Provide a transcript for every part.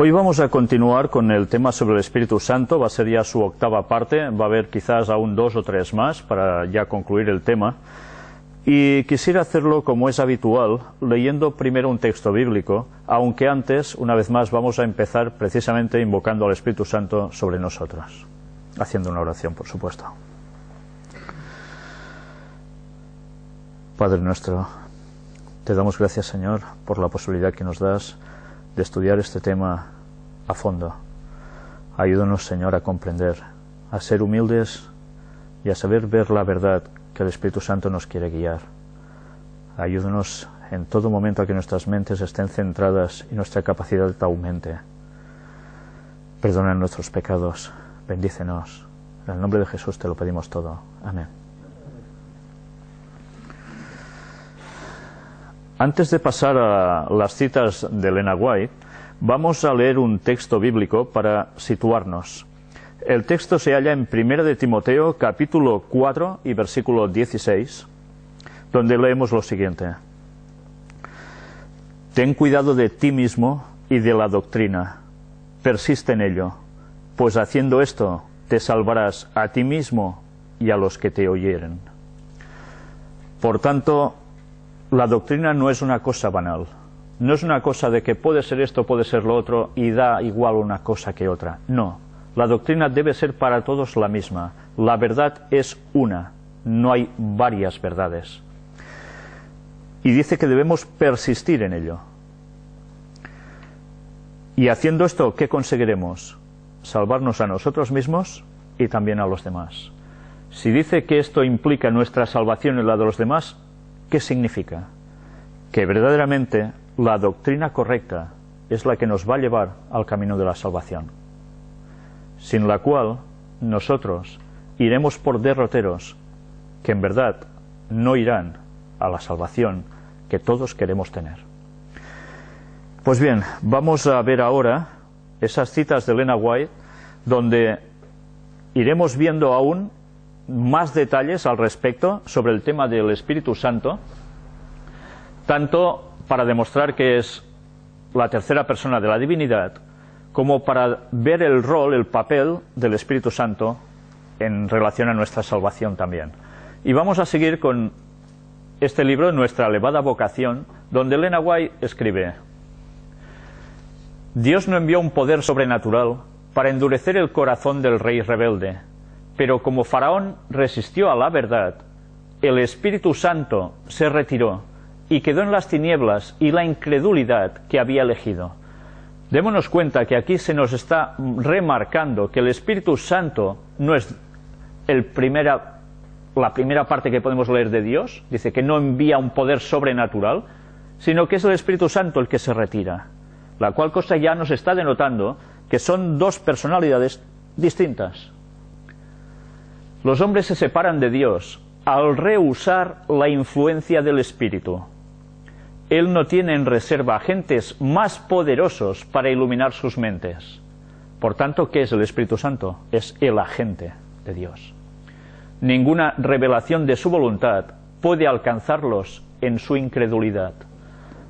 Hoy vamos a continuar con el tema sobre el Espíritu Santo. Va a ser ya su octava parte. Va a haber quizás aún 2 o 3 más para ya concluir el tema. Y quisiera hacerlo como es habitual, leyendo primero un texto bíblico, aunque antes, una vez más, vamos a empezar precisamente invocando al Espíritu Santo sobre nosotros, haciendo una oración, por supuesto. Padre nuestro, te damos gracias, Señor, por la posibilidad que nos das de estudiar este tema a fondo. Ayúdanos, Señor, a comprender, a ser humildes y a saber ver la verdad que el Espíritu Santo nos quiere guiar. Ayúdanos en todo momento a que nuestras mentes estén centradas y nuestra capacidad aumente. Perdona nuestros pecados, bendícenos. En el nombre de Jesús te lo pedimos todo. Amén. Antes de pasar a las citas de Elena White, vamos a leer un texto bíblico para situarnos. El texto se halla en 1 de Timoteo, capítulo 4 y versículo 16, donde leemos lo siguiente. Ten cuidado de ti mismo y de la doctrina. Persiste en ello, pues haciendo esto te salvarás a ti mismo y a los que te oyeren. Por tanto, la doctrina no es una cosa banal, no es una cosa de que puede ser esto, puede ser lo otro, y da igual una cosa que otra. No, la doctrina debe ser para todos la misma. La verdad es una, no hay varias verdades. Y dice que debemos persistir en ello. Y haciendo esto, ¿qué conseguiremos? Salvarnos a nosotros mismos y también a los demás. Si dice que esto implica nuestra salvación y la de los demás, ¿qué significa? Que verdaderamente la doctrina correcta es la que nos va a llevar al camino de la salvación, sin la cual nosotros iremos por derroteros que en verdad no irán a la salvación que todos queremos tener. Pues bien, vamos a ver ahora esas citas de Elena White, donde iremos viendo aún más detalles al respecto sobre el tema del Espíritu Santo, tanto para demostrar que es la tercera persona de la divinidad, como para ver el rol, el papel del Espíritu Santo en relación a nuestra salvación también. Y vamos a seguir con este libro, Nuestra elevada vocación, donde Elena White escribe: Dios no envió un poder sobrenatural para endurecer el corazón del rey rebelde, pero como Faraón resistió a la verdad, el Espíritu Santo se retiró y quedó en las tinieblas y la incredulidad que había elegido. Démonos cuenta que aquí se nos está remarcando que el Espíritu Santo no es la primera parte que podemos leer de Dios, dice que no envía un poder sobrenatural, sino que es el Espíritu Santo el que se retira, la cual cosa ya nos está denotando que son dos personalidades distintas. Los hombres se separan de Dios al rehusar la influencia del Espíritu. Él no tiene en reserva agentes más poderosos para iluminar sus mentes. Por tanto, ¿qué es el Espíritu Santo? Es el agente de Dios. Ninguna revelación de su voluntad puede alcanzarlos en su incredulidad.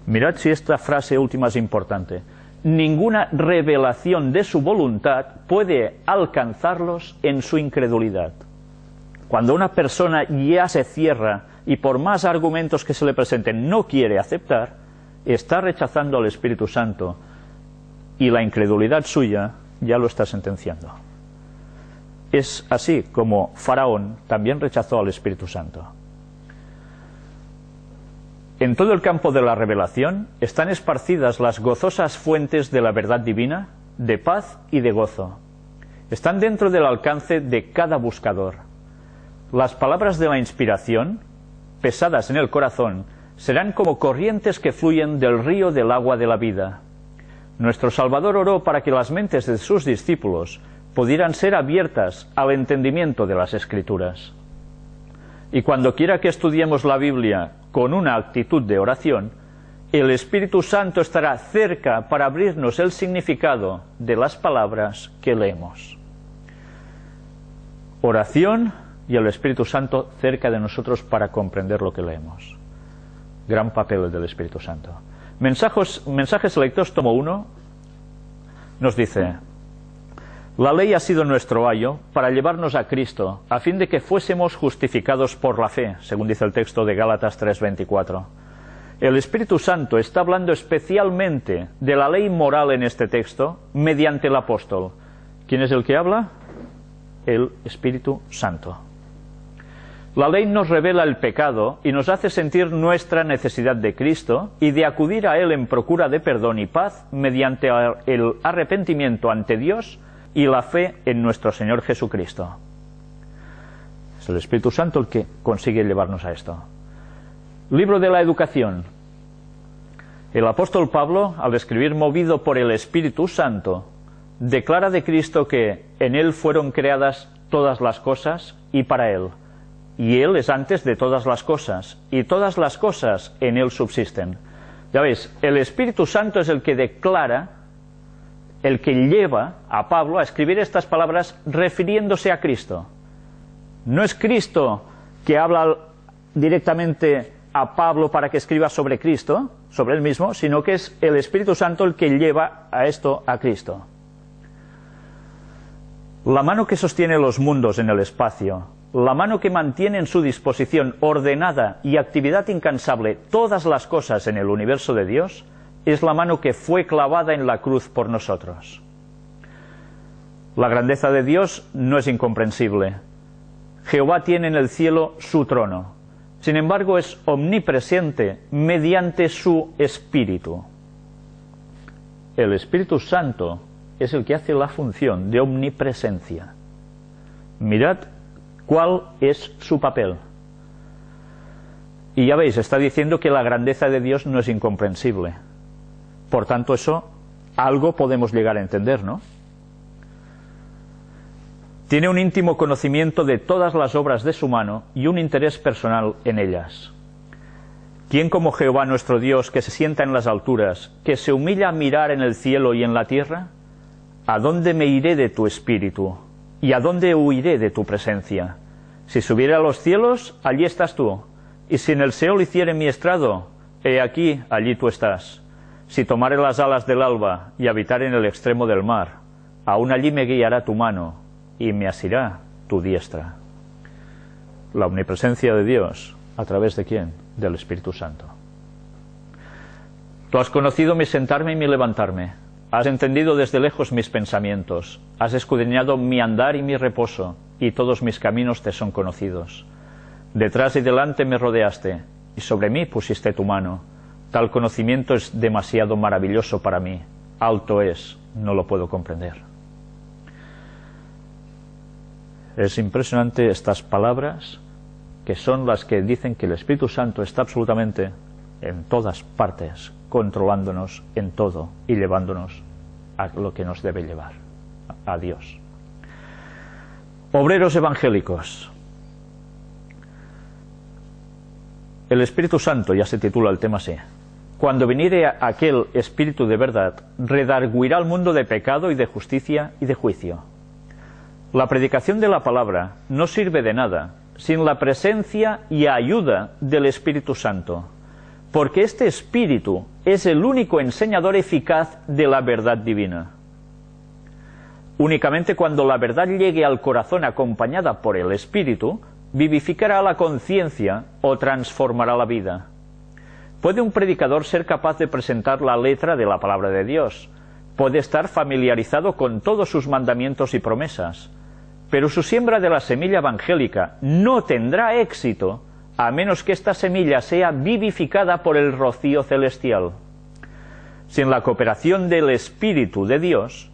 Mirad si esta frase última es importante. Ninguna revelación de su voluntad puede alcanzarlos en su incredulidad. Cuando una persona ya se cierra y por más argumentos que se le presenten no quiere aceptar, está rechazando al Espíritu Santo y la incredulidad suya ya lo está sentenciando. Es así como Faraón también rechazó al Espíritu Santo. En todo el campo de la revelación están esparcidas las gozosas fuentes de la verdad divina, de paz y de gozo. Están dentro del alcance de cada buscador. Las palabras de la inspiración, pesadas en el corazón, serán como corrientes que fluyen del río del agua de la vida. Nuestro Salvador oró para que las mentes de sus discípulos pudieran ser abiertas al entendimiento de las Escrituras. Y cuando quiera que estudiemos la Biblia con una actitud de oración, el Espíritu Santo estará cerca para abrirnos el significado de las palabras que leemos. Oración y el Espíritu Santo cerca de nosotros para comprender lo que leemos. Gran papel del Espíritu Santo. Mensajes selectos, tomo 1, nos dice: la ley ha sido nuestro ayo para llevarnos a Cristo, a fin de que fuésemos justificados por la fe, según dice el texto de Gálatas 3:24. El Espíritu Santo está hablando especialmente de la ley moral en este texto mediante el apóstol. ¿Quién es el que habla? El Espíritu Santo. La ley nos revela el pecado y nos hace sentir nuestra necesidad de Cristo y de acudir a Él en procura de perdón y paz mediante el arrepentimiento ante Dios y la fe en nuestro Señor Jesucristo. Es el Espíritu Santo el que consigue llevarnos a esto. Libro de la Educación. El apóstol Pablo, al escribir movido por el Espíritu Santo, declara de Cristo que en Él fueron creadas todas las cosas y para Él. Y Él es antes de todas las cosas, y todas las cosas en Él subsisten. Ya veis, el Espíritu Santo es el que declara, el que lleva a Pablo a escribir estas palabras refiriéndose a Cristo. No es Cristo que habla directamente a Pablo para que escriba sobre Cristo, sobre él mismo, sino que es el Espíritu Santo el que lleva a esto a Cristo. La mano que sostiene los mundos en el espacio, la mano que mantiene en su disposición ordenada y actividad incansable todas las cosas en el universo de Dios, es la mano que fue clavada en la cruz por nosotros. La grandeza de Dios no es incomprensible. Jehová tiene en el cielo su trono. Sin embargo, es omnipresente mediante su Espíritu. El Espíritu Santo es el que hace la función de omnipresencia. Mirad cuál es su papel. Y ya veis, está diciendo que la grandeza de Dios no es incomprensible. Por tanto, eso algo podemos llegar a entender, ¿no? Tiene un íntimo conocimiento de todas las obras de su mano y un interés personal en ellas. ¿Quién como Jehová nuestro Dios, que se sienta en las alturas, que se humilla a mirar en el cielo y en la tierra? ¿A dónde me iré de tu espíritu? ¿Y a dónde huiré de tu presencia? Si subiera a los cielos, allí estás tú. Y si en el Seol hiciere mi estrado, he aquí, allí tú estás. Si tomare las alas del alba y habitar en el extremo del mar, aún allí me guiará tu mano y me asirá tu diestra. La omnipresencia de Dios, ¿a través de quién? Del Espíritu Santo. Tú has conocido mi sentarme y mi levantarme. Has entendido desde lejos mis pensamientos. Has escudriñado mi andar y mi reposo, y todos mis caminos te son conocidos. Detrás y delante me rodeaste, y sobre mí pusiste tu mano. Tal conocimiento es demasiado maravilloso para mí. Alto es, no lo puedo comprender. Es impresionante estas palabras, que son las que dicen que el Espíritu Santo está absolutamente en todas partes, controlándonos en todo y llevándonos a lo que nos debe llevar, a Dios. Obreros evangélicos. El Espíritu Santo, ya se titula el tema así. Cuando viniere aquel Espíritu de verdad, redarguirá al mundo de pecado y de justicia y de juicio. La predicación de la palabra no sirve de nada sin la presencia y ayuda del Espíritu Santo, porque este Espíritu es el único enseñador eficaz de la verdad divina. Únicamente cuando la verdad llegue al corazón acompañada por el Espíritu, vivificará la conciencia o transformará la vida. ¿Puede un predicador ser capaz de presentar la letra de la palabra de Dios? Puede estar familiarizado con todos sus mandamientos y promesas, pero su siembra de la semilla evangélica no tendrá éxito a menos que esta semilla sea vivificada por el rocío celestial. Sin la cooperación del Espíritu de Dios,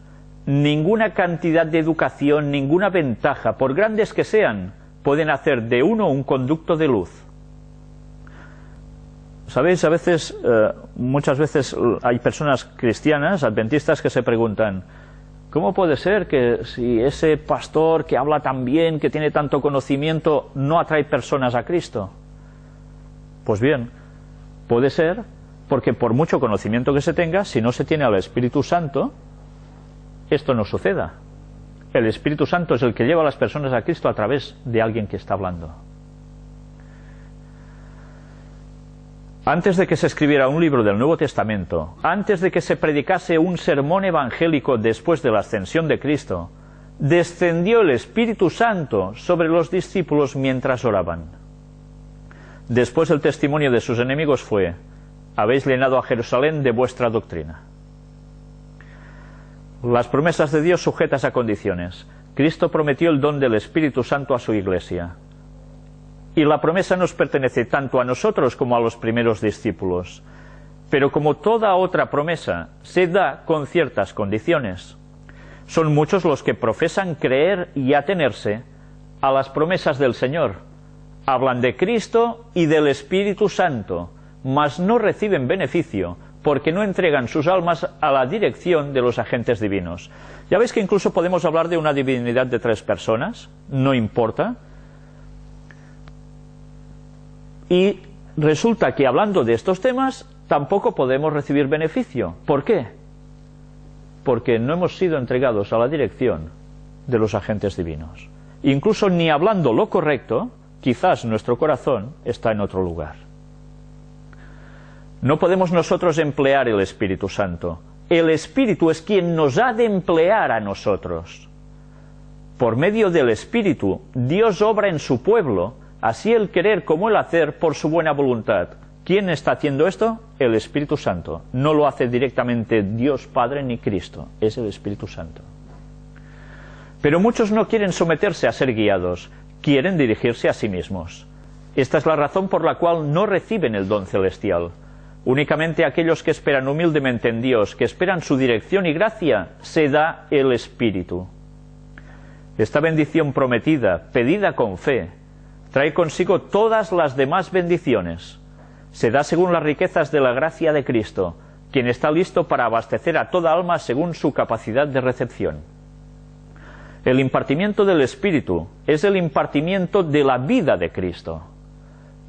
ninguna cantidad de educación, ninguna ventaja, por grandes que sean, pueden hacer de uno un conducto de luz. ¿Sabéis? A veces, muchas veces hay personas cristianas, adventistas, que se preguntan: ¿cómo puede ser que si ese pastor que habla tan bien, que tiene tanto conocimiento, no atrae personas a Cristo? Pues bien, puede ser porque por mucho conocimiento que se tenga, si no se tiene al Espíritu Santo, esto no suceda. El Espíritu Santo es el que lleva a las personas a Cristo a través de alguien que está hablando. Antes de que se escribiera un libro del Nuevo Testamento, antes de que se predicase un sermón evangélico después de la ascensión de Cristo, descendió el Espíritu Santo sobre los discípulos mientras oraban. Después el testimonio de sus enemigos fue: habéis llenado a Jerusalén de vuestra doctrina. Las promesas de Dios sujetas a condiciones. Cristo prometió el don del Espíritu Santo a su Iglesia. Y la promesa nos pertenece tanto a nosotros como a los primeros discípulos. Pero como toda otra promesa, se da con ciertas condiciones. Son muchos los que profesan creer y atenerse a las promesas del Señor. Hablan de Cristo y del Espíritu Santo, mas no reciben beneficio porque no entregan sus almas a la dirección de los agentes divinos. Ya veis que incluso podemos hablar de una divinidad de 3 personas, no importa. Y resulta que hablando de estos temas tampoco podemos recibir beneficio. ¿Por qué? Porque no hemos sido entregados a la dirección de los agentes divinos. Incluso ni hablando lo correcto, quizás nuestro corazón está en otro lugar. No podemos nosotros emplear el Espíritu Santo. El Espíritu es quien nos ha de emplear a nosotros. Por medio del Espíritu, Dios obra en su pueblo, así el querer como el hacer por su buena voluntad. ¿Quién está haciendo esto? El Espíritu Santo. No lo hace directamente Dios Padre ni Cristo, es el Espíritu Santo. Pero muchos no quieren someterse a ser guiados, quieren dirigirse a sí mismos. Esta es la razón por la cual no reciben el don celestial. Únicamente aquellos que esperan humildemente en Dios, que esperan su dirección y gracia, se da el Espíritu. Esta bendición prometida, pedida con fe, trae consigo todas las demás bendiciones. Se da según las riquezas de la gracia de Cristo, quien está listo para abastecer a toda alma según su capacidad de recepción. El impartimiento del Espíritu es el impartimiento de la vida de Cristo.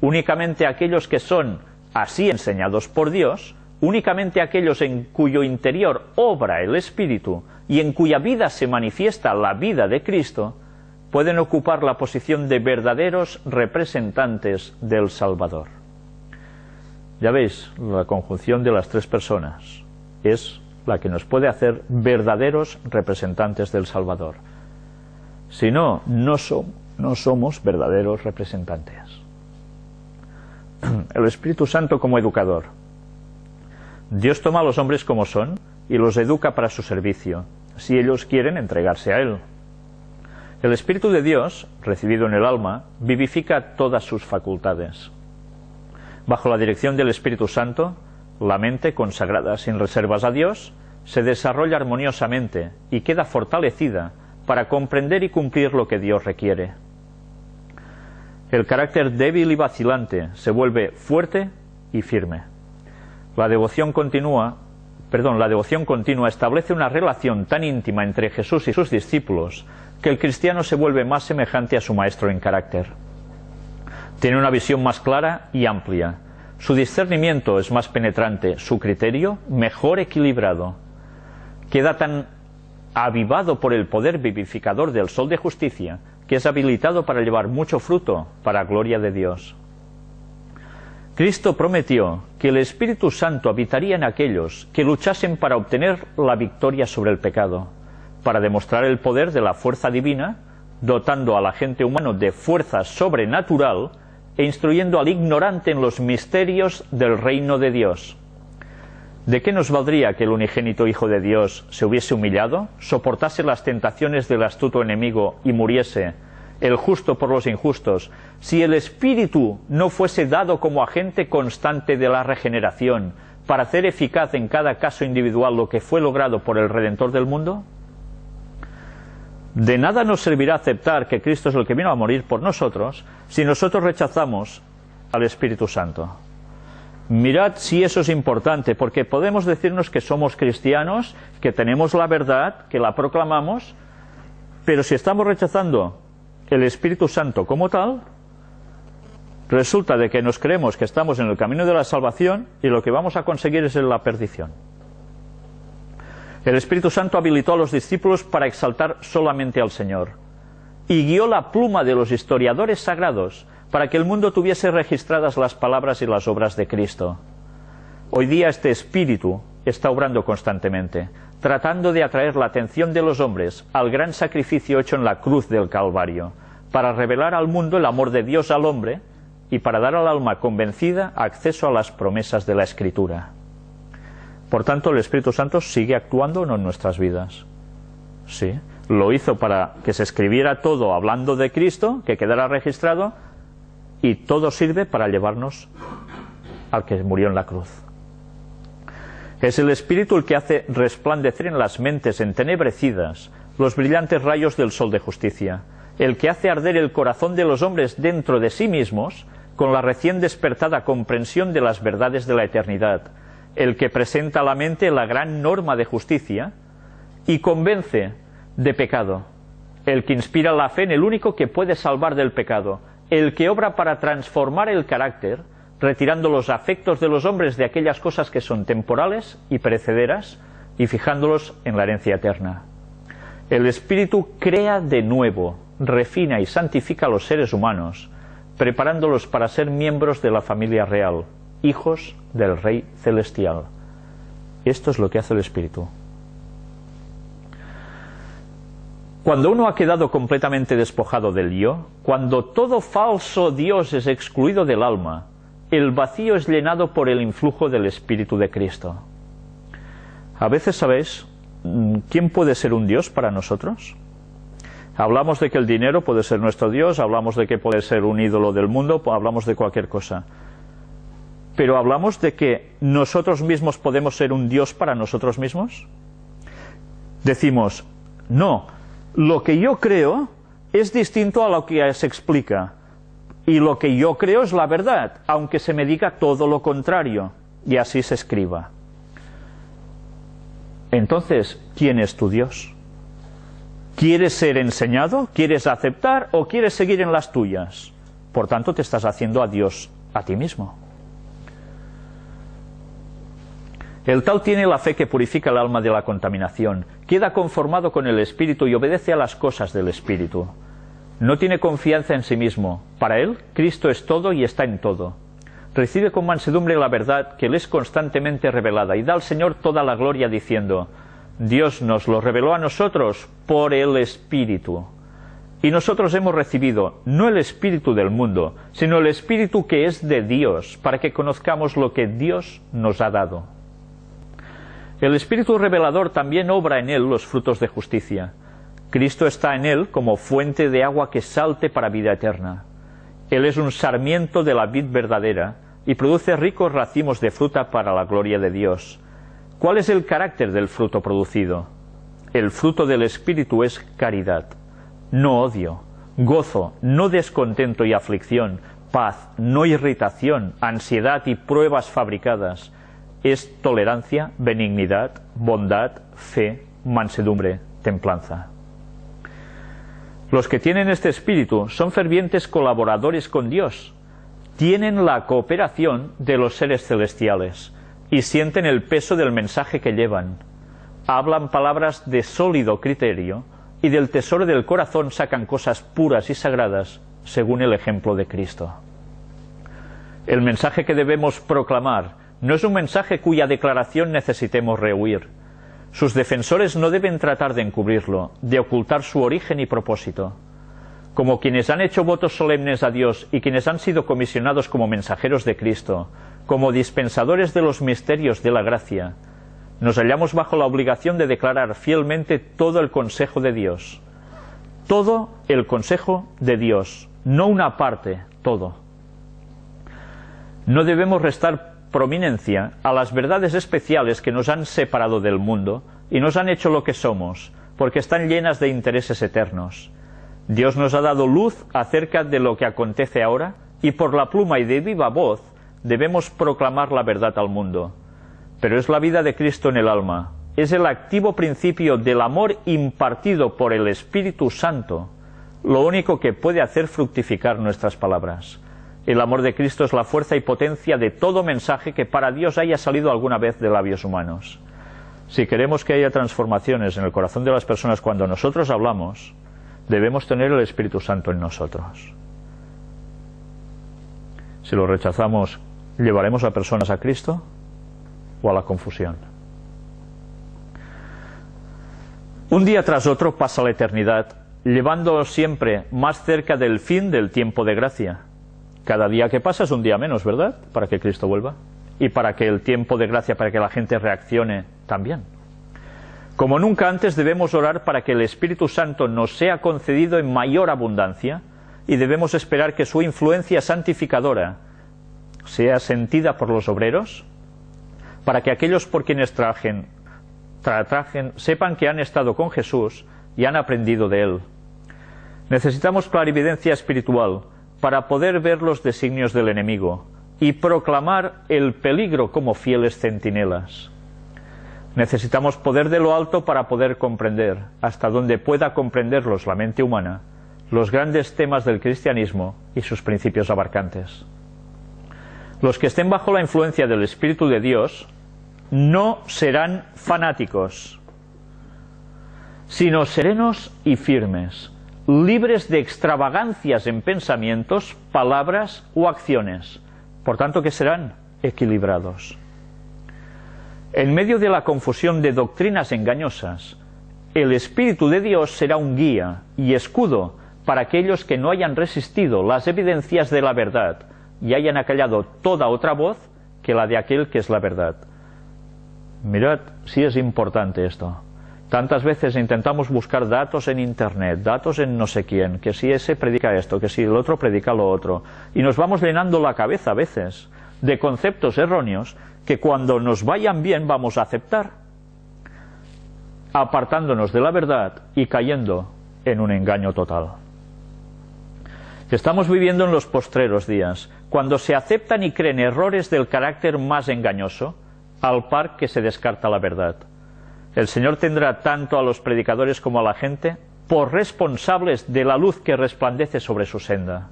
Únicamente aquellos que son así enseñados por Dios, únicamente aquellos en cuyo interior obra el Espíritu y en cuya vida se manifiesta la vida de Cristo, pueden ocupar la posición de verdaderos representantes del Salvador. Ya veis, la conjunción de las 3 personas es la que nos puede hacer verdaderos representantes del Salvador. Si no, no somos verdaderos representantes. El Espíritu Santo como educador. Dios toma a los hombres como son y los educa para su servicio, si ellos quieren entregarse a Él. El Espíritu de Dios, recibido en el alma, vivifica todas sus facultades. Bajo la dirección del Espíritu Santo, la mente, consagrada sin reservas a Dios, se desarrolla armoniosamente y queda fortalecida para comprender y cumplir lo que Dios requiere. El carácter débil y vacilante se vuelve fuerte y firme. La devoción continua establece una relación tan íntima entre Jesús y sus discípulos que el cristiano se vuelve más semejante a su maestro en carácter. Tiene una visión más clara y amplia. Su discernimiento es más penetrante, su criterio mejor equilibrado. Queda tan avivado por el poder vivificador del sol de justicia que es habilitado para llevar mucho fruto para gloria de Dios. Cristo prometió que el Espíritu Santo habitaría en aquellos que luchasen para obtener la victoria sobre el pecado, para demostrar el poder de la fuerza divina, dotando al agente humano de fuerza sobrenatural e instruyendo al ignorante en los misterios del reino de Dios. ¿De qué nos valdría que el unigénito Hijo de Dios se hubiese humillado, soportase las tentaciones del astuto enemigo y muriese, el justo por los injustos, si el Espíritu no fuese dado como agente constante de la regeneración, para hacer eficaz en cada caso individual lo que fue logrado por el Redentor del mundo? De nada nos servirá aceptar que Cristo es el que vino a morir por nosotros si nosotros rechazamos al Espíritu Santo. Mirad si eso es importante, porque podemos decirnos que somos cristianos, que tenemos la verdad, que la proclamamos, pero si estamos rechazando el Espíritu Santo como tal, resulta de que nos creemos que estamos en el camino de la salvación y lo que vamos a conseguir es la perdición. El Espíritu Santo habilitó a los discípulos para exaltar solamente al Señor y guió la pluma de los historiadores sagrados para que el mundo tuviese registradas las palabras y las obras de Cristo. Hoy día este Espíritu está obrando constantemente, tratando de atraer la atención de los hombres al gran sacrificio hecho en la cruz del Calvario, para revelar al mundo el amor de Dios al hombre y para dar al alma convencida acceso a las promesas de la Escritura. Por tanto, el Espíritu Santo sigue actuando en nuestras vidas. Sí, lo hizo para que se escribiera todo hablando de Cristo, que quedara registrado, y todo sirve para llevarnos al que murió en la cruz. Es el Espíritu el que hace resplandecer en las mentes entenebrecidas los brillantes rayos del sol de justicia, el que hace arder el corazón de los hombres dentro de sí mismos con la recién despertada comprensión de las verdades de la eternidad, el que presenta a la mente la gran norma de justicia y convence de pecado, el que inspira la fe en el único que puede salvar del pecado, el que obra para transformar el carácter, retirando los afectos de los hombres de aquellas cosas que son temporales y perecederas y fijándolos en la herencia eterna. El Espíritu crea de nuevo, refina y santifica a los seres humanos, preparándolos para ser miembros de la familia real, hijos del Rey Celestial. Esto es lo que hace el Espíritu. Cuando uno ha quedado completamente despojado del yo, cuando todo falso Dios es excluido del alma, el vacío es llenado por el influjo del Espíritu de Cristo. A veces, ¿sabéis quién puede ser un Dios para nosotros? Hablamos de que el dinero puede ser nuestro Dios, hablamos de que puede ser un ídolo del mundo, hablamos de cualquier cosa. Pero ¿hablamos de que nosotros mismos podemos ser un Dios para nosotros mismos? Decimos, no, lo que yo creo es distinto a lo que se explica. Y lo que yo creo es la verdad, aunque se me diga todo lo contrario, y así se escriba. Entonces, ¿quién es tu Dios? ¿Quieres ser enseñado? ¿Quieres aceptar? ¿O quieres seguir en las tuyas? Por tanto, te estás haciendo a Dios a ti mismo. El tal tiene la fe que purifica el alma de la contaminación, queda conformado con el Espíritu y obedece a las cosas del Espíritu. No tiene confianza en sí mismo. Para él, Cristo es todo y está en todo. Recibe con mansedumbre la verdad que le es constantemente revelada y da al Señor toda la gloria diciendo, Dios nos lo reveló a nosotros por el Espíritu. Y nosotros hemos recibido no el Espíritu del mundo, sino el Espíritu que es de Dios, para que conozcamos lo que Dios nos ha dado. El Espíritu revelador también obra en él los frutos de justicia. Cristo está en él como fuente de agua que salte para vida eterna. Él es un sarmiento de la vid verdadera y produce ricos racimos de fruta para la gloria de Dios. ¿Cuál es el carácter del fruto producido? El fruto del Espíritu es caridad, no odio, gozo, no descontento y aflicción, paz, no irritación, ansiedad y pruebas fabricadas. Es tolerancia, benignidad, bondad, fe, mansedumbre, templanza. Los que tienen este espíritu son fervientes colaboradores con Dios, tienen la cooperación de los seres celestiales y sienten el peso del mensaje que llevan. Hablan palabras de sólido criterio y del tesoro del corazón sacan cosas puras y sagradas según el ejemplo de Cristo. El mensaje que debemos proclamar no es un mensaje cuya declaración necesitemos rehuir. Sus defensores no deben tratar de encubrirlo, de ocultar su origen y propósito. Como quienes han hecho votos solemnes a Dios y quienes han sido comisionados como mensajeros de Cristo, como dispensadores de los misterios de la gracia, nos hallamos bajo la obligación de declarar fielmente todo el consejo de Dios. Todo el consejo de Dios, no una parte, todo. No debemos restar prominencia a las verdades especiales que nos han separado del mundo y nos han hecho lo que somos, porque están llenas de intereses eternos. Dios nos ha dado luz acerca de lo que acontece ahora y por la pluma y de viva voz debemos proclamar la verdad al mundo. Pero es la vida de Cristo en el alma, es el activo principio del amor impartido por el Espíritu Santo, lo único que puede hacer fructificar nuestras palabras. El amor de Cristo es la fuerza y potencia de todo mensaje que para Dios haya salido alguna vez de labios humanos. Si queremos que haya transformaciones en el corazón de las personas cuando nosotros hablamos, debemos tener el Espíritu Santo en nosotros. Si lo rechazamos, ¿llevaremos a personas a Cristo o a la confusión? Un día tras otro pasa la eternidad, llevándonos siempre más cerca del fin del tiempo de gracia. Cada día que pasa es un día menos, ¿verdad?, para que Cristo vuelva. Y para que el tiempo de gracia, para que la gente reaccione también. Como nunca antes debemos orar para que el Espíritu Santo nos sea concedido en mayor abundancia, y debemos esperar que su influencia santificadora sea sentida por los obreros, para que aquellos por quienes trabajen sepan que han estado con Jesús y han aprendido de Él. Necesitamos clarividencia espiritual para poder ver los designios del enemigo y proclamar el peligro como fieles centinelas. Necesitamos poder de lo alto para poder comprender, hasta donde pueda comprenderlos la mente humana, los grandes temas del cristianismo y sus principios abarcantes. Los que estén bajo la influencia del Espíritu de Dios no serán fanáticos, sino serenos y firmes, libres de extravagancias en pensamientos, palabras o acciones. Por tanto, que serán equilibrados. En medio de la confusión de doctrinas engañosas, el Espíritu de Dios será un guía y escudo para aquellos que no hayan resistido las evidencias de la verdad y hayan acallado toda otra voz que la de aquel que es la verdad. Mirad, sí es importante esto. Tantas veces intentamos buscar datos en internet, datos en no sé quién, que si ese predica esto, que si el otro predica lo otro, y nos vamos llenando la cabeza a veces de conceptos erróneos que cuando nos vayan bien vamos a aceptar, apartándonos de la verdad y cayendo en un engaño total. Estamos viviendo en los postreros días, cuando se aceptan y creen errores del carácter más engañoso, al par que se descarta la verdad. El Señor tendrá tanto a los predicadores como a la gente por responsables de la luz que resplandece sobre su senda.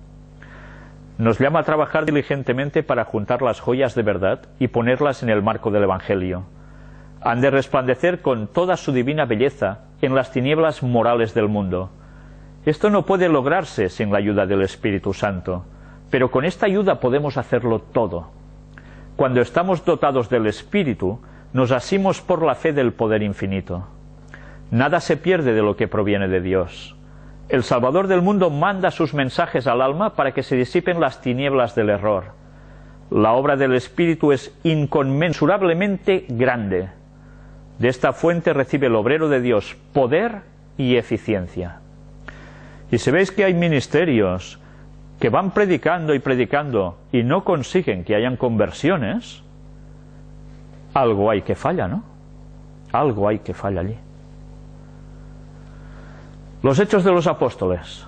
Nos llama a trabajar diligentemente para juntar las joyas de verdad y ponerlas en el marco del Evangelio. Han de resplandecer con toda su divina belleza en las tinieblas morales del mundo. Esto no puede lograrse sin la ayuda del Espíritu Santo, pero con esta ayuda podemos hacerlo todo. Cuando estamos dotados del Espíritu, nos asimos por la fe del poder infinito. Nada se pierde de lo que proviene de Dios. El Salvador del mundo manda sus mensajes al alma para que se disipen las tinieblas del error. La obra del Espíritu es inconmensurablemente grande. De esta fuente recibe el obrero de Dios poder y eficiencia. Y si veis que hay ministerios que van predicando y no consiguen que hayan conversiones, algo hay que falla, ¿no? Algo hay que falla allí. Los Hechos de los Apóstoles.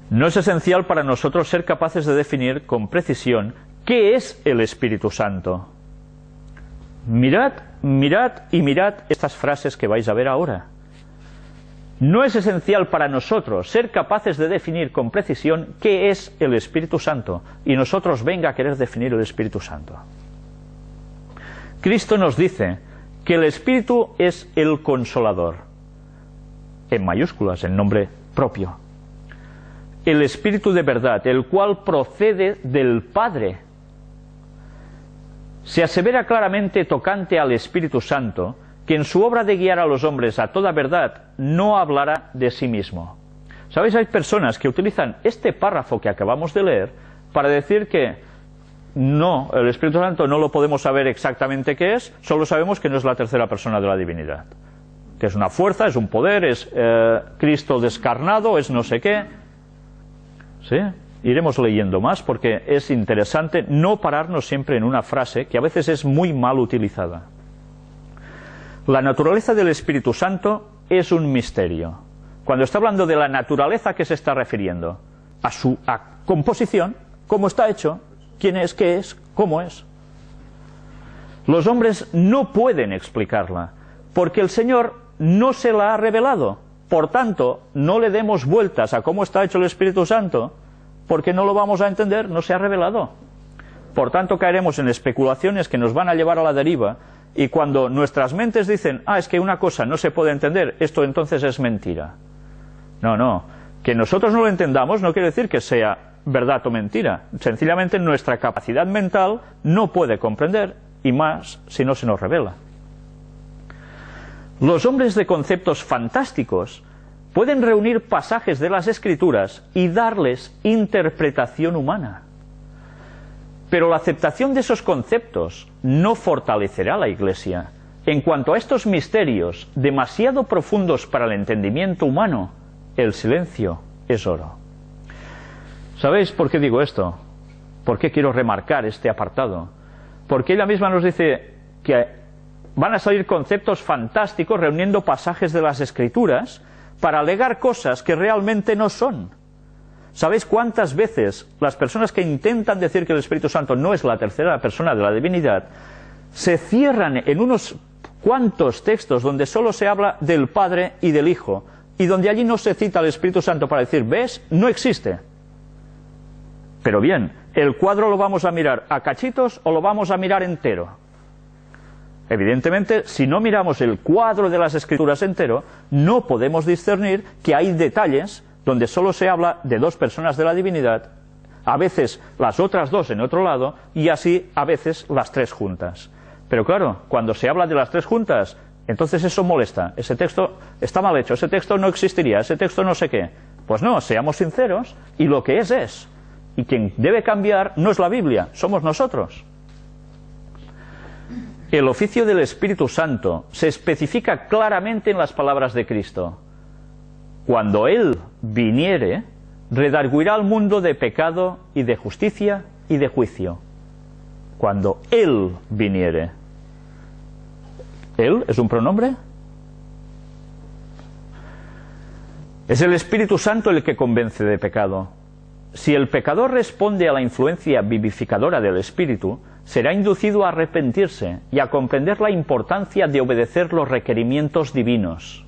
No es esencial para nosotros ser capaces de definir con precisión qué es el Espíritu Santo. Mirad estas frases que vais a ver ahora. No es esencial para nosotros ser capaces de definir con precisión qué es el Espíritu Santo, y nosotros venga a querer definir el Espíritu Santo. Cristo nos dice que el Espíritu es el Consolador, en mayúsculas, en nombre propio. El Espíritu de verdad, el cual procede del Padre. Se asevera claramente tocante al Espíritu Santo que en su obra de guiar a los hombres a toda verdad no hablará de sí mismo. ¿Sabéis? Hay personas que utilizan este párrafo que acabamos de leer para decir que no, el Espíritu Santo no lo podemos saber exactamente qué es, solo sabemos que no es la tercera persona de la divinidad. Que es una fuerza, es un poder, es Cristo descarnado, es no sé qué. ¿Sí? Iremos leyendo más porque es interesante no pararnos siempre en una frase que a veces es muy mal utilizada. La naturaleza del Espíritu Santo es un misterio. Cuando está hablando de la naturaleza, ¿a qué se está refiriendo? A su composición, cómo está hecho, quién es, qué es, cómo es. Los hombres no pueden explicarla, porque el Señor no se la ha revelado. Por tanto, no le demos vueltas a cómo está hecho el Espíritu Santo, porque no lo vamos a entender, no se ha revelado. Por tanto, caeremos en especulaciones que nos van a llevar a la deriva. Y cuando nuestras mentes dicen, es que una cosa no se puede entender, esto entonces es mentira. No, que nosotros no lo entendamos no quiere decir que sea verdad o mentira. Sencillamente nuestra capacidad mental no puede comprender, y más si no se nos revela. Los hombres de conceptos fantásticos pueden reunir pasajes de las Escrituras y darles interpretación humana. Pero la aceptación de esos conceptos no fortalecerá la Iglesia. En cuanto a estos misterios demasiado profundos para el entendimiento humano, el silencio es oro. ¿Sabéis por qué digo esto? ¿Por qué quiero remarcar este apartado? Porque ella misma nos dice que van a salir conceptos fantásticos reuniendo pasajes de las Escrituras para alegar cosas que realmente no son. ¿Sabéis cuántas veces las personas que intentan decir que el Espíritu Santo no es la tercera persona de la divinidad se cierran en unos cuantos textos donde solo se habla del Padre y del Hijo, y donde allí no se cita al Espíritu Santo para decir, ¿ves? No existe. Pero bien, ¿el cuadro lo vamos a mirar a cachitos o lo vamos a mirar entero? Evidentemente, si no miramos el cuadro de las Escrituras entero, no podemos discernir que hay detalles donde solo se habla de dos personas de la divinidad, a veces las otras dos en otro lado, y así a veces las tres juntas. Pero claro, cuando se habla de las tres juntas, entonces eso molesta. Ese texto está mal hecho, ese texto no existiría, ese texto no sé qué. Pues no, seamos sinceros, y lo que es. Y quien debe cambiar no es la Biblia, somos nosotros. El oficio del Espíritu Santo se especifica claramente en las palabras de Cristo. Cuando Él viniere, redarguirá al mundo de pecado y de justicia y de juicio. Cuando Él viniere. ¿Él es un pronombre? Es el Espíritu Santo el que convence de pecado. Si el pecador responde a la influencia vivificadora del Espíritu, será inducido a arrepentirse y a comprender la importancia de obedecer los requerimientos divinos.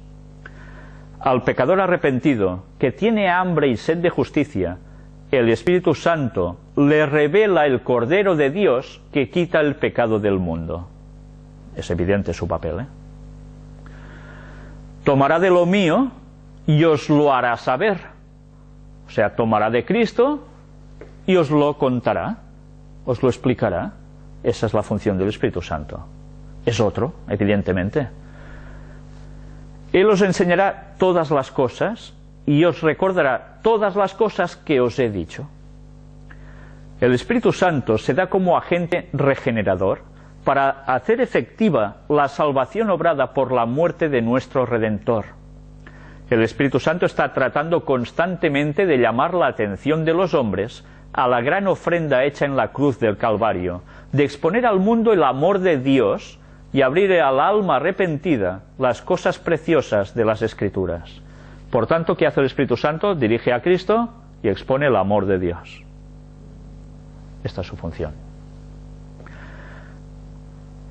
Al pecador arrepentido, que tiene hambre y sed de justicia, el Espíritu Santo le revela el Cordero de Dios que quita el pecado del mundo. Es evidente su papel, ¿eh? Tomará de lo mío y os lo hará saber. O sea, tomará de Cristo y os lo contará, os lo explicará. Esa es la función del Espíritu Santo. Es otro, evidentemente. Él os enseñará todas las cosas y os recordará todas las cosas que os he dicho. El Espíritu Santo se da como agente regenerador para hacer efectiva la salvación obrada por la muerte de nuestro Redentor. El Espíritu Santo está tratando constantemente de llamar la atención de los hombres a la gran ofrenda hecha en la cruz del Calvario, de exponer al mundo el amor de Dios y abrir al alma arrepentida las cosas preciosas de las Escrituras. Por tanto, ¿qué hace el Espíritu Santo? Dirige a Cristo y expone el amor de Dios. Esta es su función.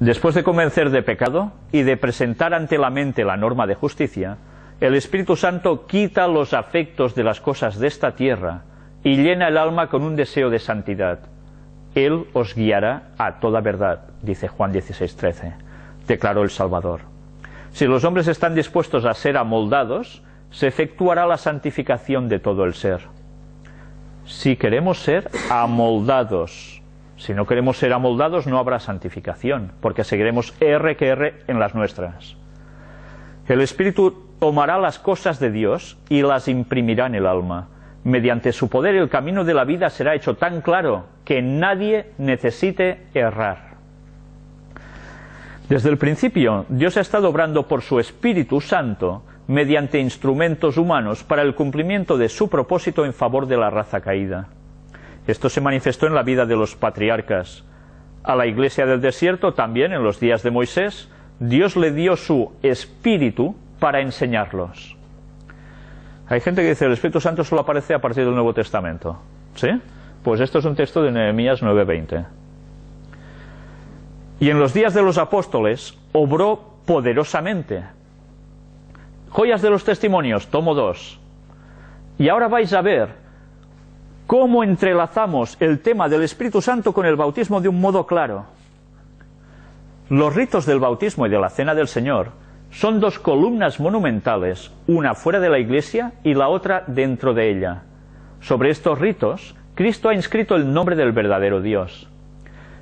Después de convencer de pecado y de presentar ante la mente la norma de justicia, el Espíritu Santo quita los afectos de las cosas de esta tierra y llena el alma con un deseo de santidad. Él os guiará a toda verdad, dice Juan 16:13, declaró el Salvador. Si los hombres están dispuestos a ser amoldados, se efectuará la santificación de todo el ser. Si queremos ser amoldados, si no queremos ser amoldados, no habrá santificación, porque seguiremos R que R en las nuestras. El Espíritu tomará las cosas de Dios y las imprimirá en el alma. Mediante su poder el camino de la vida será hecho tan claro que nadie necesite errar. Desde el principio, Dios ha estado obrando por su Espíritu Santo mediante instrumentos humanos para el cumplimiento de su propósito en favor de la raza caída. Esto se manifestó en la vida de los patriarcas. A la iglesia del desierto, también en los días de Moisés, Dios le dio su Espíritu para enseñarlos. Hay gente que dice el Espíritu Santo solo aparece a partir del Nuevo Testamento. ¿Sí? Pues esto es un texto de Nehemías 9:20. Y en los días de los apóstoles obró poderosamente. Joyas de los testimonios, tomo 2. Y ahora vais a ver cómo entrelazamos el tema del Espíritu Santo con el bautismo de un modo claro. Los ritos del bautismo y de la Cena del Señor son dos columnas monumentales, una fuera de la iglesia y la otra dentro de ella. Sobre estos ritos Cristo ha inscrito el nombre del verdadero Dios.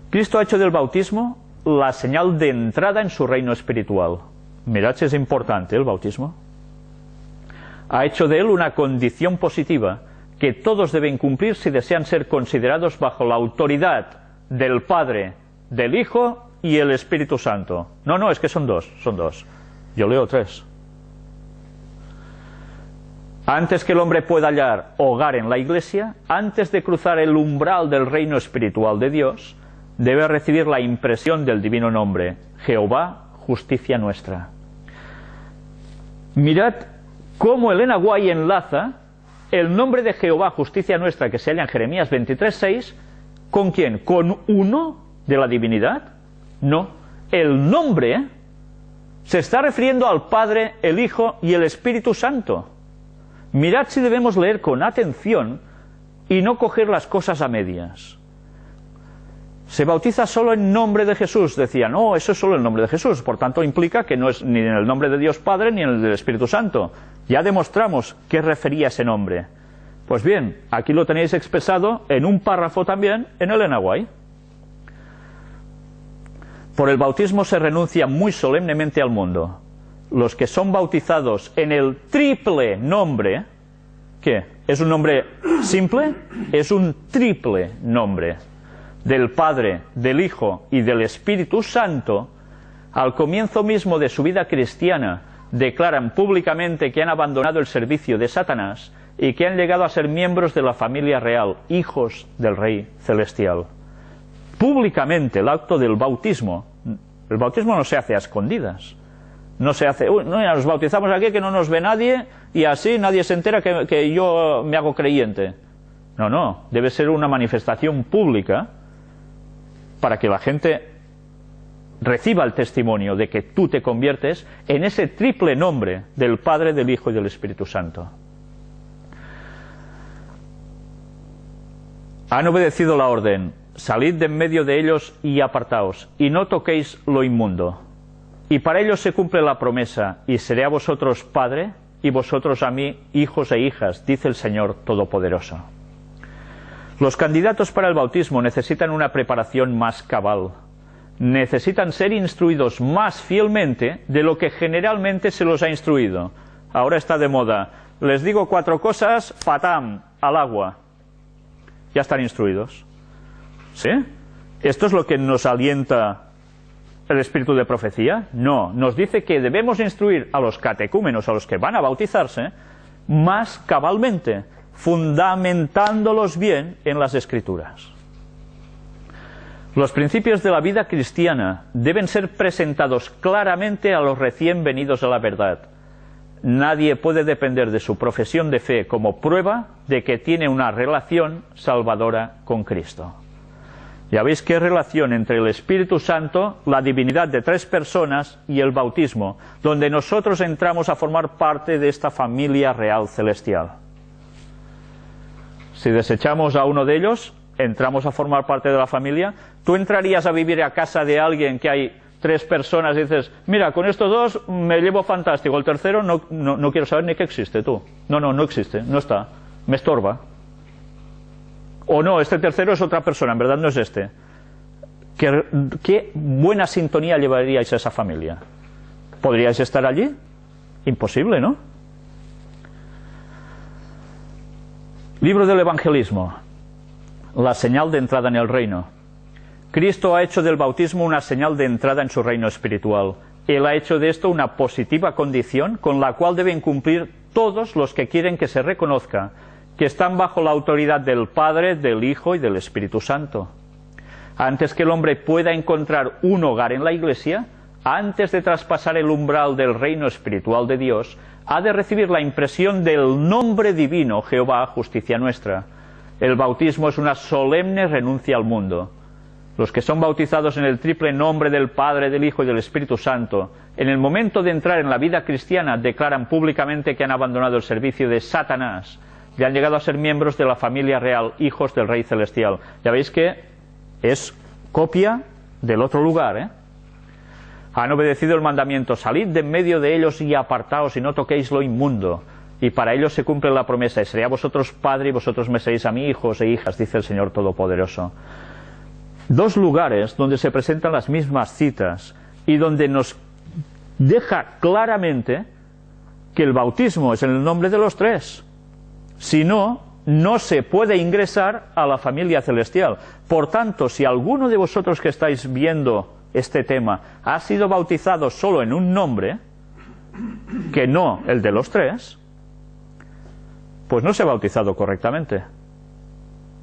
Cristo ha hecho del bautismo la señal de entrada en su reino espiritual. Mirad si es importante el bautismo. Ha hecho de él una condición positiva que todos deben cumplir si desean ser considerados bajo la autoridad del Padre, del Hijo y el Espíritu Santo. No, es que son dos. Yo leo 3. Antes que el hombre pueda hallar hogar en la Iglesia, antes de cruzar el umbral del reino espiritual de Dios, debe recibir la impresión del divino nombre, Jehová, justicia nuestra. Mirad cómo Elena White enlaza el nombre de Jehová, justicia nuestra, que se halla en Jeremías 23:6, ¿con quién? ¿Con uno de la divinidad? No, el nombre se está refiriendo al Padre, el Hijo y el Espíritu Santo. Mirad si debemos leer con atención y no coger las cosas a medias. Se bautiza solo en nombre de Jesús, decían, eso es solo el nombre de Jesús, por tanto implica que no es ni en el nombre de Dios Padre ni en el del Espíritu Santo. Ya demostramos qué refería ese nombre. Pues bien, aquí lo tenéis expresado en un párrafo también en Elena White. Por el bautismo se renuncia muy solemnemente al mundo. Los que son bautizados en el triple nombre, ¿qué? ¿Es un nombre simple? Es un triple nombre del Padre, del Hijo y del Espíritu Santo. Al comienzo mismo de su vida cristiana declaran públicamente que han abandonado el servicio de Satanás y que han llegado a ser miembros de la familia real, hijos del Rey Celestial. Públicamente el acto del bautismo. El bautismo no se hace a escondidas. No se hace, nos bautizamos aquí que no nos ve nadie y así nadie se entera que yo me hago creyente. No, debe ser una manifestación pública para que la gente reciba el testimonio de que tú te conviertes en ese triple nombre del Padre, del Hijo y del Espíritu Santo. Han obedecido la orden: salid de en medio de ellos y apartaos, y no toquéis lo inmundo. Y para ellos se cumple la promesa: y seré a vosotros padre, y vosotros a mí hijos e hijas, dice el Señor Todopoderoso. Los candidatos para el bautismo necesitan una preparación más cabal. Necesitan ser instruidos más fielmente de lo que generalmente se los ha instruido. Ahora está de moda: les digo 4 cosas, patam, al agua. Ya están instruidos. ¿Sí? ¿Esto es lo que nos alienta el espíritu de profecía? No, nos dice que debemos instruir a los catecúmenos, a los que van a bautizarse, más cabalmente, fundamentándolos bien en las Escrituras. Los principios de la vida cristiana deben ser presentados claramente a los recién venidos a la verdad. Nadie puede depender de su profesión de fe como prueba de que tiene una relación salvadora con Cristo. Ya veis qué relación entre el Espíritu Santo, la divinidad de 3 personas y el bautismo, donde nosotros entramos a formar parte de esta familia real celestial. Si desechamos a uno de ellos, entramos a formar parte de la familia. Tú entrarías a vivir a casa de alguien que hay 3 personas y dices: mira, con estos 2 me llevo fantástico, el tercero no quiero saber ni que existe, tú. No existe, no está, me estorba. O no, este tercero es otra persona, en verdad no es este. ¿Qué buena sintonía llevaríais a esa familia? ¿Podríais estar allí? Imposible, ¿no? Libro del Evangelismo. La señal de entrada en el reino. Cristo ha hecho del bautismo una señal de entrada en su reino espiritual. Él ha hecho de esto una positiva condición con la cual deben cumplir todos los que quieren que se reconozca que están bajo la autoridad del Padre, del Hijo y del Espíritu Santo. Antes que el hombre pueda encontrar un hogar en la Iglesia, antes de traspasar el umbral del reino espiritual de Dios, ha de recibir la impresión del nombre divino, Jehová, justicia nuestra. El bautismo es una solemne renuncia al mundo. Los que son bautizados en el triple nombre del Padre, del Hijo y del Espíritu Santo, en el momento de entrar en la vida cristiana, declaran públicamente que han abandonado el servicio de Satanás y han llegado a ser miembros de la familia real, hijos del Rey Celestial. Ya veis que es copia del otro lugar, ¿eh? Han obedecido el mandamiento: salid de en medio de ellos y apartaos y no toquéis lo inmundo. y para ellos se cumple la promesa, y seré a vosotros padre y vosotros me seréis a mí hijos e hijas, dice el Señor Todopoderoso. Dos lugares donde se presentan las mismas citas y donde nos deja claramente que el bautismo es en el nombre de los tres. Si no, no se puede ingresar a la familia celestial. Por tanto, si alguno de vosotros que estáis viendo este tema ha sido bautizado solo en un nombre, que no el de los tres, pues no se ha bautizado correctamente.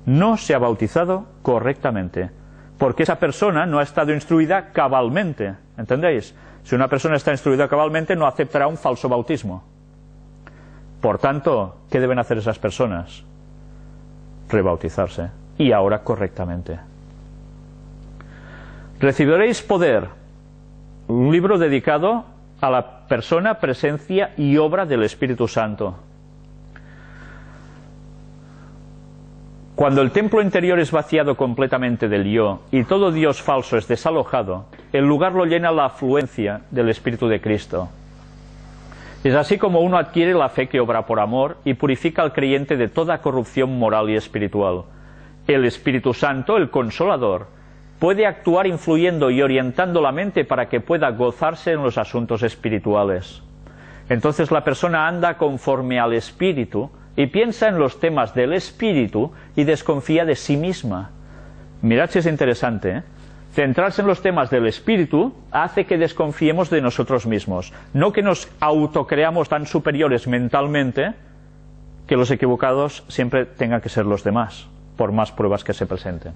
No se ha bautizado correctamente, porque esa persona no ha estado instruida cabalmente, ¿entendéis? Si una persona está instruida cabalmente, no aceptará un falso bautismo. Por tanto, ¿qué deben hacer esas personas? Rebautizarse, y ahora correctamente. Recibiréis poder, un libro dedicado a la persona, presencia y obra del Espíritu Santo. Cuando el templo interior es vaciado completamente del yo y todo Dios falso es desalojado, el lugar lo llena la afluencia del Espíritu de Cristo. Es así como uno adquiere la fe que obra por amor y purifica al creyente de toda corrupción moral y espiritual. El Espíritu Santo, el Consolador, puede actuar influyendo y orientando la mente para que pueda gozarse en los asuntos espirituales. Entonces la persona anda conforme al Espíritu y piensa en los temas del Espíritu y desconfía de sí misma. Mirad si es interesante, ¿eh? Centrarse en los temas del Espíritu hace que desconfiemos de nosotros mismos, no que nos autocreamos tan superiores mentalmente que los equivocados siempre tengan que ser los demás, por más pruebas que se presenten.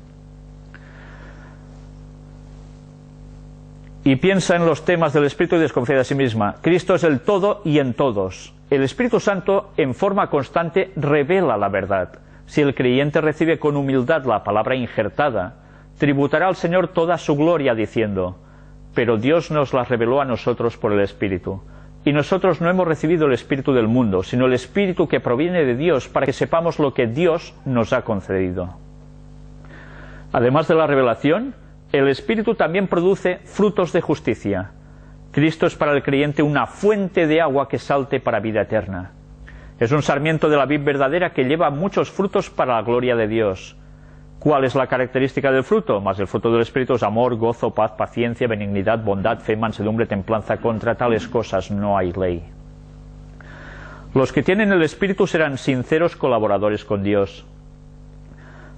Y piensa en los temas del Espíritu y desconfía de sí misma. Cristo es el todo y en todos. El Espíritu Santo en forma constante revela la verdad. Si el creyente recibe con humildad la palabra injertada, tributará al Señor toda su gloria diciendo: pero Dios nos la reveló a nosotros por el Espíritu. Y nosotros no hemos recibido el Espíritu del mundo, sino el Espíritu que proviene de Dios, para que sepamos lo que Dios nos ha concedido. Además de la revelación, el Espíritu también produce frutos de justicia. Cristo es para el creyente una fuente de agua que salte para vida eterna. Es un sarmiento de la vid verdadera que lleva muchos frutos para la gloria de Dios. ¿Cuál es la característica del fruto? Mas el fruto del Espíritu es amor, gozo, paz, paciencia, benignidad, bondad, fe, mansedumbre, templanza. Contra tales cosas no hay ley. Los que tienen el Espíritu serán sinceros colaboradores con Dios.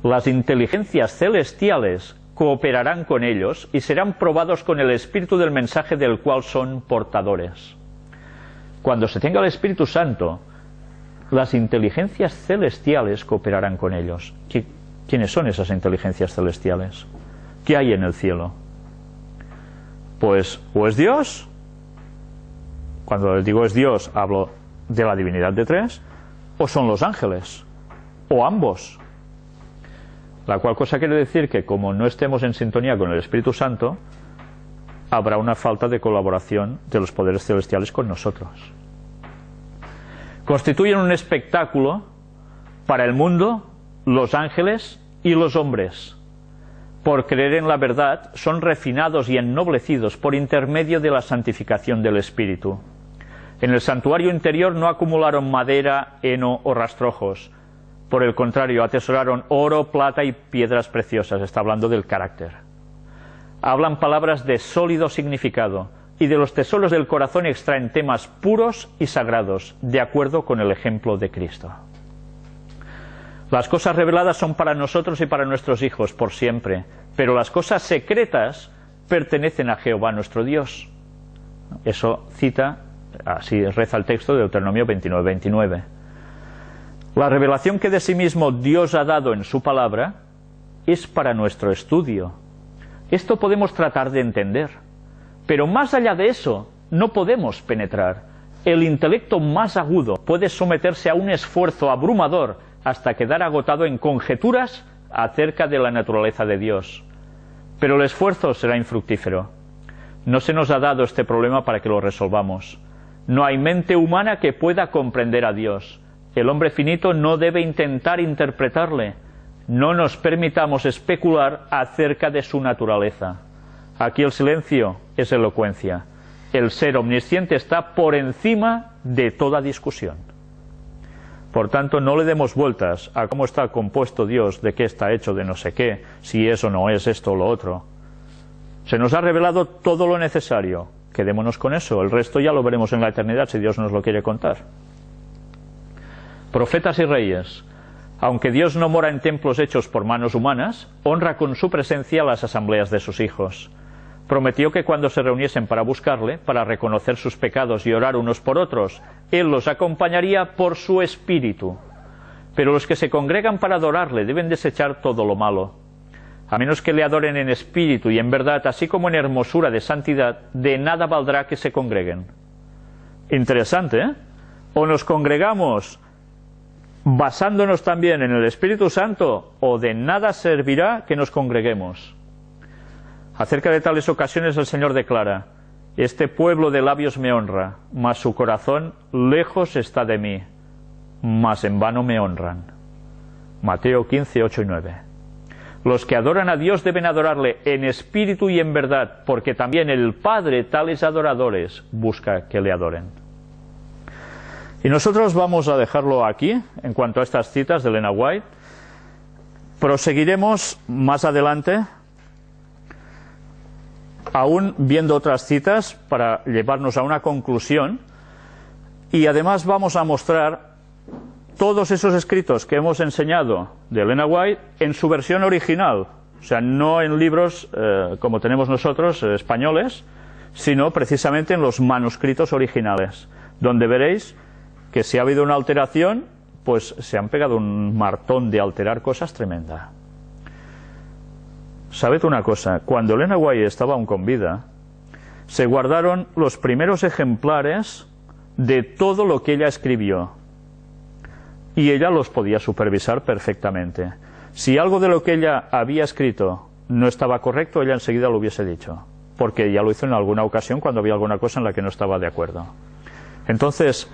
Las inteligencias celestiales cooperarán con ellos y serán probados con el espíritu del mensaje del cual son portadores. Cuando se tenga el Espíritu Santo, las inteligencias celestiales cooperarán con ellos. ¿Quiénes son esas inteligencias celestiales? ¿Qué hay en el cielo? Pues o es Dios, cuando digo es Dios hablo de la divinidad de tres, o son los ángeles, o ambos. La cual cosa quiere decir que como no estemos en sintonía con el Espíritu Santo, habrá una falta de colaboración de los poderes celestiales con nosotros. Constituyen un espectáculo para el mundo, los ángeles y los hombres. Por creer en la verdad, son refinados y ennoblecidos por intermedio de la santificación del Espíritu. En el santuario interior no acumularon madera, heno o rastrojos. Por el contrario, atesoraron oro, plata y piedras preciosas. Está hablando del carácter. Hablan palabras de sólido significado y de los tesoros del corazón extraen temas puros y sagrados, de acuerdo con el ejemplo de Cristo. Las cosas reveladas son para nosotros y para nuestros hijos por siempre, pero las cosas secretas pertenecen a Jehová nuestro Dios. Eso cita, así reza el texto de Deuteronomio 29:29. La revelación que de sí mismo Dios ha dado en su palabra es para nuestro estudio. Esto podemos tratar de entender, pero más allá de eso no podemos penetrar. El intelecto más agudo puede someterse a un esfuerzo abrumador hasta quedar agotado en conjeturas acerca de la naturaleza de Dios. Pero el esfuerzo será infructífero. No se nos ha dado este problema para que lo resolvamos. No hay mente humana que pueda comprender a Dios. El hombre finito no debe intentar interpretarle. No nos permitamos especular acerca de su naturaleza. Aquí el silencio es elocuencia. El ser omnisciente está por encima de toda discusión. Por tanto, no le demos vueltas a cómo está compuesto Dios, de qué está hecho, de no sé qué, si eso no es esto o lo otro. Se nos ha revelado todo lo necesario. Quedémonos con eso. El resto ya lo veremos en la eternidad, si Dios nos lo quiere contar. Profetas y reyes. Aunque Dios no mora en templos hechos por manos humanas, honra con su presencia las asambleas de sus hijos. Prometió que cuando se reuniesen para buscarle, para reconocer sus pecados y orar unos por otros, Él los acompañaría por su Espíritu. Pero los que se congregan para adorarle deben desechar todo lo malo. A menos que le adoren en espíritu y en verdad, así como en hermosura de santidad, de nada valdrá que se congreguen. Interesante, ¿eh? O nos congregamos basándonos también en el Espíritu Santo, o de nada servirá que nos congreguemos. Acerca de tales ocasiones el Señor declara: este pueblo de labios me honra, mas su corazón lejos está de mí, mas en vano me honran. Mateo 15, 8 y 9. Los que adoran a Dios deben adorarle en espíritu y en verdad, porque también el Padre tales adoradores busca que le adoren. Y nosotros vamos a dejarlo aquí, en cuanto a estas citas de Elena White. Proseguiremos más adelante, aún viendo otras citas, para llevarnos a una conclusión, y además vamos a mostrar todos esos escritos que hemos enseñado de Elena White en su versión original, o sea, no en libros como tenemos nosotros, españoles, sino precisamente en los manuscritos originales, donde veréis que si ha habido una alteración, pues se han pegado un martón de alterar cosas tremenda. Sabed una cosa, cuando Elena White estaba aún con vida, se guardaron los primeros ejemplares de todo lo que ella escribió, y ella los podía supervisar perfectamente. Si algo de lo que ella había escrito no estaba correcto, ella enseguida lo hubiese dicho, porque ella lo hizo en alguna ocasión cuando había alguna cosa en la que no estaba de acuerdo. Entonces,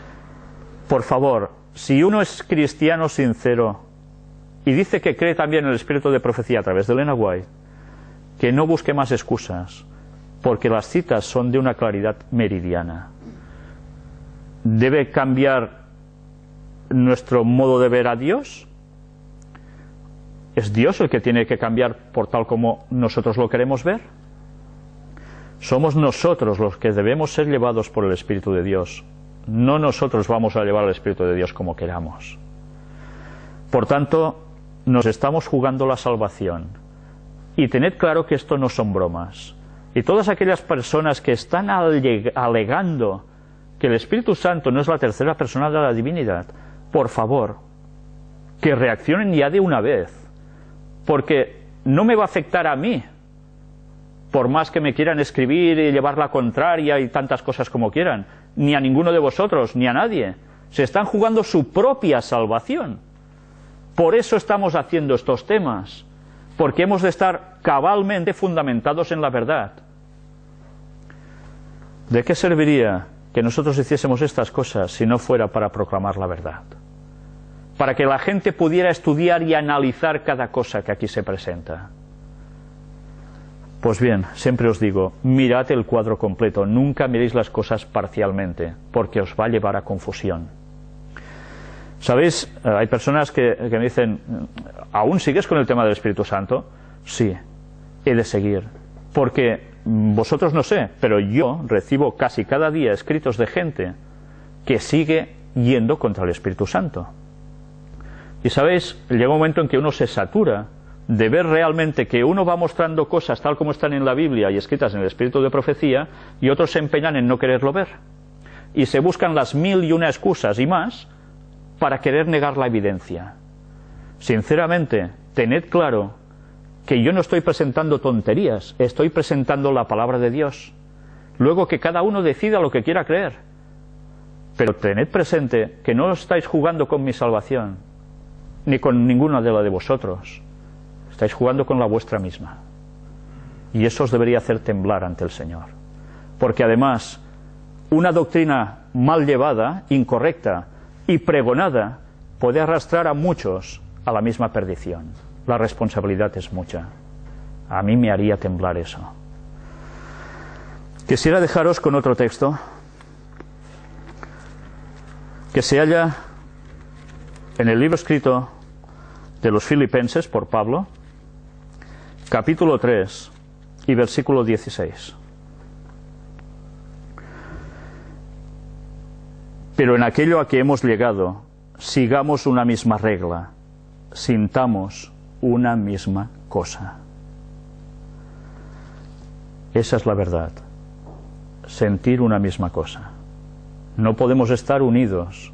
por favor, si uno es cristiano sincero y dice que cree también en el espíritu de profecía a través de Elena White, que no busque más excusas, porque las citas son de una claridad meridiana. ¿Debe cambiar nuestro modo de ver a Dios? ¿Es Dios el que tiene que cambiar por tal como nosotros lo queremos ver? Somos nosotros los que debemos ser llevados por el Espíritu de Dios. No nosotros vamos a llevar al Espíritu de Dios como queramos. Por tanto, nos estamos jugando la salvación. Y tened claro que esto no son bromas. Y todas aquellas personas que están alegando que el Espíritu Santo no es la tercera persona de la divinidad, por favor, que reaccionen ya de una vez, porque no me va a afectar a mí, por más que me quieran escribir y llevar la contraria y tantas cosas como quieran, ni a ninguno de vosotros, ni a nadie. Se están jugando su propia salvación. Por eso estamos haciendo estos temas, porque hemos de estar cabalmente fundamentados en la verdad. ¿De qué serviría que nosotros hiciésemos estas cosas si no fuera para proclamar la verdad? Para que la gente pudiera estudiar y analizar cada cosa que aquí se presenta. Pues bien, siempre os digo, mirad el cuadro completo, nunca miréis las cosas parcialmente, porque os va a llevar a confusión. ¿Sabéis? Hay personas que me dicen, ¿aún sigues con el tema del Espíritu Santo? Sí, he de seguir, porque vosotros no sé, pero yo recibo casi cada día escritos de gente que sigue yendo contra el Espíritu Santo. Y sabéis, llega un momento en que uno se satura de ver realmente que uno va mostrando cosas tal como están en la Biblia y escritas en el espíritu de profecía, y otros se empeñan en no quererlo ver. Y se buscan las 1001 excusas y más para querer negar la evidencia. Sinceramente, tened claro que yo no estoy presentando tonterías, estoy presentando la palabra de Dios. Luego que cada uno decida lo que quiera creer. Pero tened presente que no estáis jugando con mi salvación, ni con ninguna de la de vosotros. Estáis jugando con la vuestra misma. Y eso os debería hacer temblar ante el Señor. Porque además, una doctrina mal llevada, incorrecta y pregonada puede arrastrar a muchos a la misma perdición. La responsabilidad es mucha. A mí me haría temblar eso. Quisiera dejaros con otro texto que se halla en el libro escrito de los Filipenses por Pablo, capítulo 3 y versículo 16. Pero en aquello a que hemos llegado, sigamos una misma regla, sintamos una misma cosa. Esa es la verdad, sentir una misma cosa. No podemos estar unidos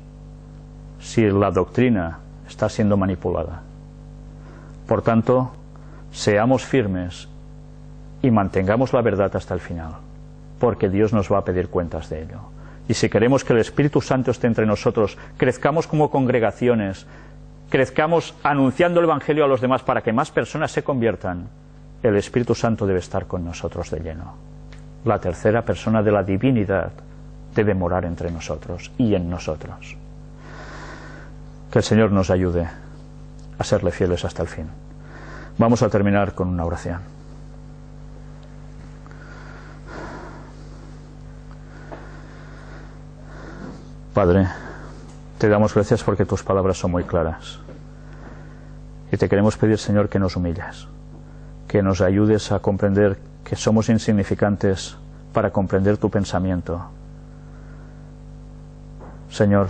si la doctrina está siendo manipulada. Por tanto, seamos firmes y mantengamos la verdad hasta el final, porque Dios nos va a pedir cuentas de ello. Y si queremos que el Espíritu Santo esté entre nosotros, crezcamos como congregaciones, crezcamos anunciando el Evangelio a los demás para que más personas se conviertan, el Espíritu Santo debe estar con nosotros de lleno. La tercera persona de la divinidad debe morar entre nosotros y en nosotros. Que el Señor nos ayude a serle fieles hasta el fin. Vamos a terminar con una oración. Padre, te damos gracias porque tus palabras son muy claras. Y te queremos pedir, Señor, que nos humilles, que nos ayudes a comprender que somos insignificantes para comprender tu pensamiento. Señor,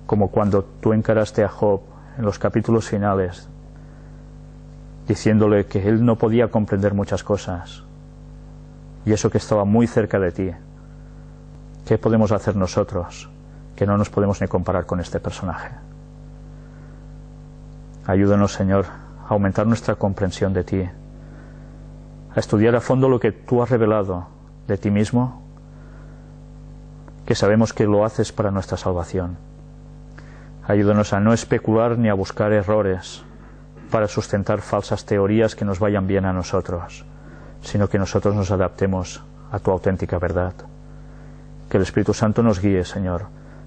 como cuando tú encaraste a Job en los capítulos finales, diciéndole que él no podía comprender muchas cosas, y eso que estaba muy cerca de ti. ¿Qué podemos hacer nosotros, que no nos podemos ni comparar con este personaje? Ayúdanos, Señor, a aumentar nuestra comprensión de ti, a estudiar a fondo lo que tú has revelado de ti mismo, que sabemos que lo haces para nuestra salvación. Ayúdanos a no especular ni a buscar errores para sustentar falsas teorías que nos vayan bien a nosotros, sino que nosotros nos adaptemos a tu auténtica verdad. Que el Espíritu Santo nos guíe, Señor,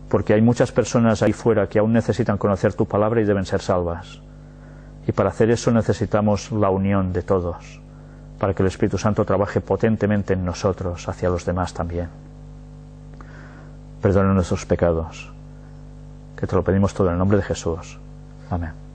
porque hay muchas personas ahí fuera que aún necesitan conocer tu palabra y deben ser salvas. Y para hacer eso necesitamos la unión de todos, para que el Espíritu Santo trabaje potentemente en nosotros, hacia los demás también. Perdona nuestros pecados, que te lo pedimos todo en el nombre de Jesús. Amén.